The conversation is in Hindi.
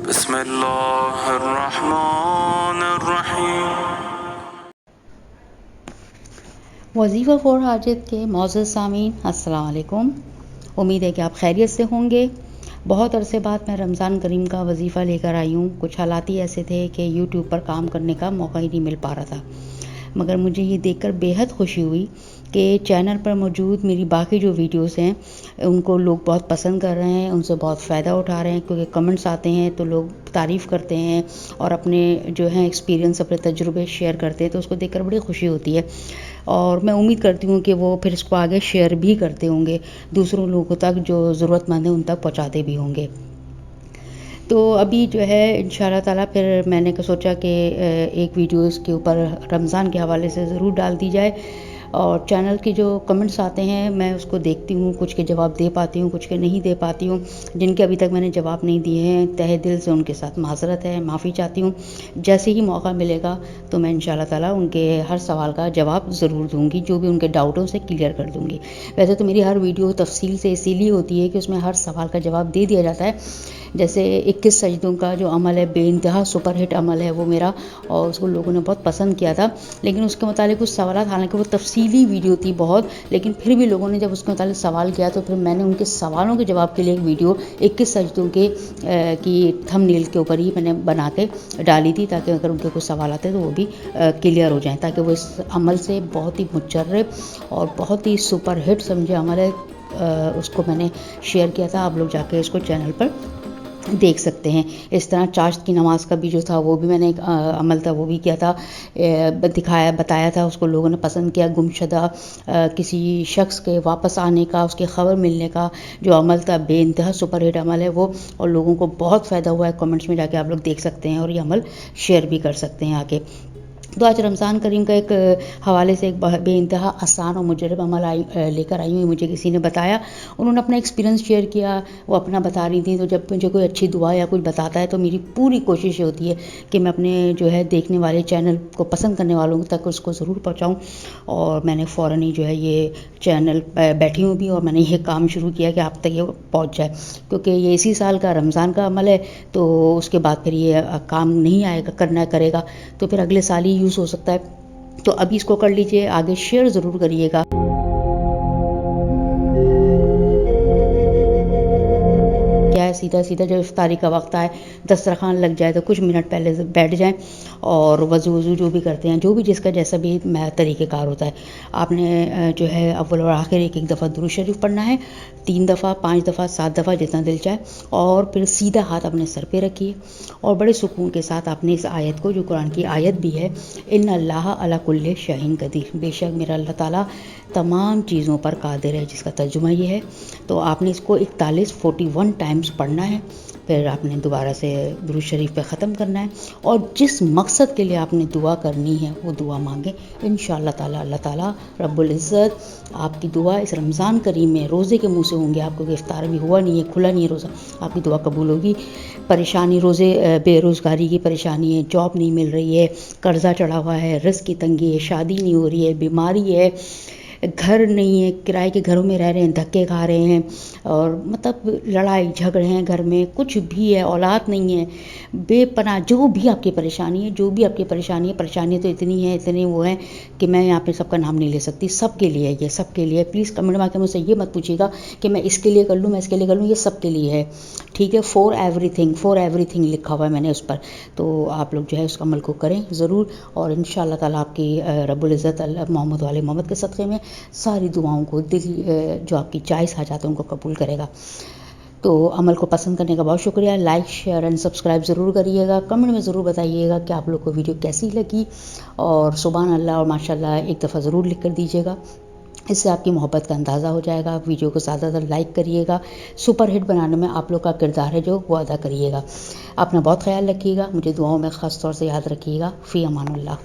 बिस्मिल्लाहिर्रहमानिर्रहीम। वज़ीफ़ा फ़ोर हाजित के मौजूद सामीन अस्सलाम वालेकुम। उम्मीद है कि आप खैरियत से होंगे। बहुत अरसे बाद मैं रमज़ान करीम का वज़ीफ़ा लेकर आई हूँ। कुछ हालात ही ऐसे थे कि यूट्यूब पर काम करने का मौका ही नहीं मिल पा रहा था, मगर मुझे ये देखकर बेहद खुशी हुई कि चैनल पर मौजूद मेरी बाकी जो वीडियोस हैं उनको लोग बहुत पसंद कर रहे हैं, उनसे बहुत फ़ायदा उठा रहे हैं, क्योंकि कमेंट्स आते हैं तो लोग तारीफ़ करते हैं और अपने जो हैं एक्सपीरियंस, अपने तजुर्बे शेयर करते हैं, तो उसको देखकर बड़ी खुशी होती है। और मैं उम्मीद करती हूँ कि वो फिर इसको आगे शेयर भी करते होंगे, दूसरों लोगों तक जो ज़रूरतमंद है उन तक पहुँचाते भी होंगे। तो अभी जो है इंशाल्लाह ताला फिर मैंने सोचा कि एक वीडियो इसके ऊपर रमज़ान के हवाले से ज़रूर डाल दी जाए। और चैनल के जो कमेंट्स आते हैं मैं उसको देखती हूँ, कुछ के जवाब दे पाती हूँ, कुछ के नहीं दे पाती हूँ। जिनके अभी तक मैंने जवाब नहीं दिए हैं, तहे दिल से उनके साथ माज़रत है, माफ़ी चाहती हूँ। जैसे ही मौका मिलेगा तो मैं इंशाल्लाह ताला उनके हर सवाल का जवाब ज़रूर दूँगी, जो भी उनके डाउट है उसे क्लियर कर दूँगी। वैसे तो मेरी हर वीडियो तफसील से इसीलिए होती है कि उसमें हर सवाल का जवाब दे दिया जाता है। जैसे 21 सजदों का जो अमल है, बेइंतहा सुपरहिट अमल है वो मेरा, और उसको लोगों ने बहुत पसंद किया था। लेकिन उसके मुतालिक कुछ सवालात, हालांकि वो तफसीली वीडियो थी बहुत, लेकिन फिर भी लोगों ने जब उसके मुतालिक सवाल किया तो फिर मैंने उनके सवालों के जवाब के लिए एक वीडियो 21 सजदों के की थंबनेल के ऊपर ही मैंने बना के डाली थी, ताकि अगर उनके कुछ सवाल आते तो वो भी क्लियर हो जाएँ, ताकि वो इस अमल से बहुत ही मुजर्रब और बहुत ही सुपरहिट समझे अमल है। उसको मैंने शेयर किया था, आप लोग जाके इसको चैनल पर देख सकते हैं। इस तरह चाश्त की नमाज़ का भी जो था वो भी मैंने एक अमल था वो भी किया था, दिखाया, बताया था, उसको लोगों ने पसंद किया। गुमशुदा किसी शख्स के वापस आने का, उसकी ख़बर मिलने का जो अमल था, बेइंतहा सुपरहिट अमल है वो, और लोगों को बहुत फ़ायदा हुआ है। कमेंट्स में जाके आप लोग देख सकते हैं और ये अमल शेयर भी कर सकते हैं आगे। तो आज रमज़ान करीम का एक हवाले से एक बेइंतहा आसान और मुजरब अमल लेकर आई हूँ। मुझे किसी ने बताया, उन्होंने अपना एक्सपीरियंस शेयर किया, वो अपना बता रही थी। तो जब मुझे कोई अच्छी दुआ या कुछ बताता है तो मेरी पूरी कोशिश होती है कि मैं अपने जो है देखने वाले चैनल को पसंद करने वालों तक उसको ज़रूर पहुँचाऊँ। और मैंने फ़ौरन ही जो है ये चैनल बैठी हूँ भी, और मैंने ये काम शुरू किया कि आप तक ये पहुँच जाए, क्योंकि ये इसी साल का रमज़ान का अमल है। तो उसके बाद फिर ये काम नहीं आएगा, करना करेगा तो फिर अगले साल ही यूज़ हो सकता है। तो अभी इसको कर लीजिए, आगे शेयर ज़रूर करिएगा। क्या है, सीधा सीधा जब इफ्तारी का वक्त आए, दस्तरखान लग जाए तो कुछ मिनट पहले से बैठ जाएं और वज़ू जो भी करते हैं, जो भी जिसका जैसा भी तरीक़ेकार होता है, आपने जो है अव्वल और आखिर एक दफ़ा दुरूद शरीफ पढ़ना है, 3 दफ़ा, 5 दफ़ा, 7 दफ़ा, जितना दिल चाहे। और फिर सीधा हाथ अपने सर पे रखिए और बड़े सुकून के साथ आपने इस आयत को, जो कुरान की आयत भी है, इन्ना अल्लाह अला कुल्लि शैइन कदीर, बेशक मेरा अल्लाह ताला तमाम चीज़ों पर कादिर है, जिसका तर्जुमा ये है। तो आपने इसको 41 टाइम्स पढ़ना है। फिर आपने दोबारा से दुरूद शरीफ पे ख़त्म करना है, और जिस मकसद के लिए आपने दुआ करनी है वो दुआ मांगे। इंशाअल्लाह ताला अल्लाह ताला रब्बुल इज़्ज़त आपकी दुआ इस रमज़ान करीम में रोज़े के मुँह से होंगे। आपको इफ्तार भी हुआ नहीं है, खुला नहीं है रोज़ा, आपकी दुआ कबूल होगी। परेशानी, रोज़े बेरोज़गारी की परेशानी है, जॉब नहीं मिल रही है, कर्ज़ा चढ़ा हुआ है, रिस्क की तंगी है, शादी नहीं हो रही है, बीमारी है, घर नहीं है, किराए के घरों में रह रहे हैं, धक्के खा रहे हैं, और मतलब लड़ाई झगड़े हैं घर में, कुछ भी है, औलाद नहीं है, बेपनाह जो भी आपकी परेशानी है, जो भी आपकी परेशानी तो इतनी है, इतने वो हैं कि मैं यहाँ पे सबका नाम नहीं ले सकती। सबके लिए ये, सबके लिए। प्लीज़ कमेंट में आके मुझसे ये मत पूछिएगा कि मैं इसके लिए कर लूँ, मैं इसके लिए कर लूँ, ये सबके लिए है, ठीक है। फॉर एवरीथिंग लिखा हुआ है मैंने उस पर। तो आप लोग जो है उस अमल को करें ज़रूर, और इंशाअल्लाह ताला आपकी रब्बुल इज़्ज़त अल्लाह मोहम्मद वाले मोहम्मद के सदक़े में सारी दुआओं को, दिल जो आपकी जायज़ हाजात है उनको कबूल करेगा। तो अमल को पसंद करने का बहुत शुक्रिया। लाइक, शेयर एंड सब्सक्राइब ज़रूर करिएगा। कमेंट में ज़रूर बताइएगा कि आप लोग को वीडियो कैसी लगी, और सुभान अल्लाह और माशाल्लाह एक दफ़ा ज़रूर लिख कर दीजिएगा। इससे आपकी मोहब्बत का अंदाज़ा हो जाएगा। वीडियो को ज़्यादातर लाइक करिएगा। सुपरहिट बनाने में आप लोग का किरदार है जो वो अदा करिएगा। अपना बहुत ख्याल रखिएगा, मुझे दुआओं में ख़ास तौर से याद रखिएगा। फ़ी अमानुल्लाह।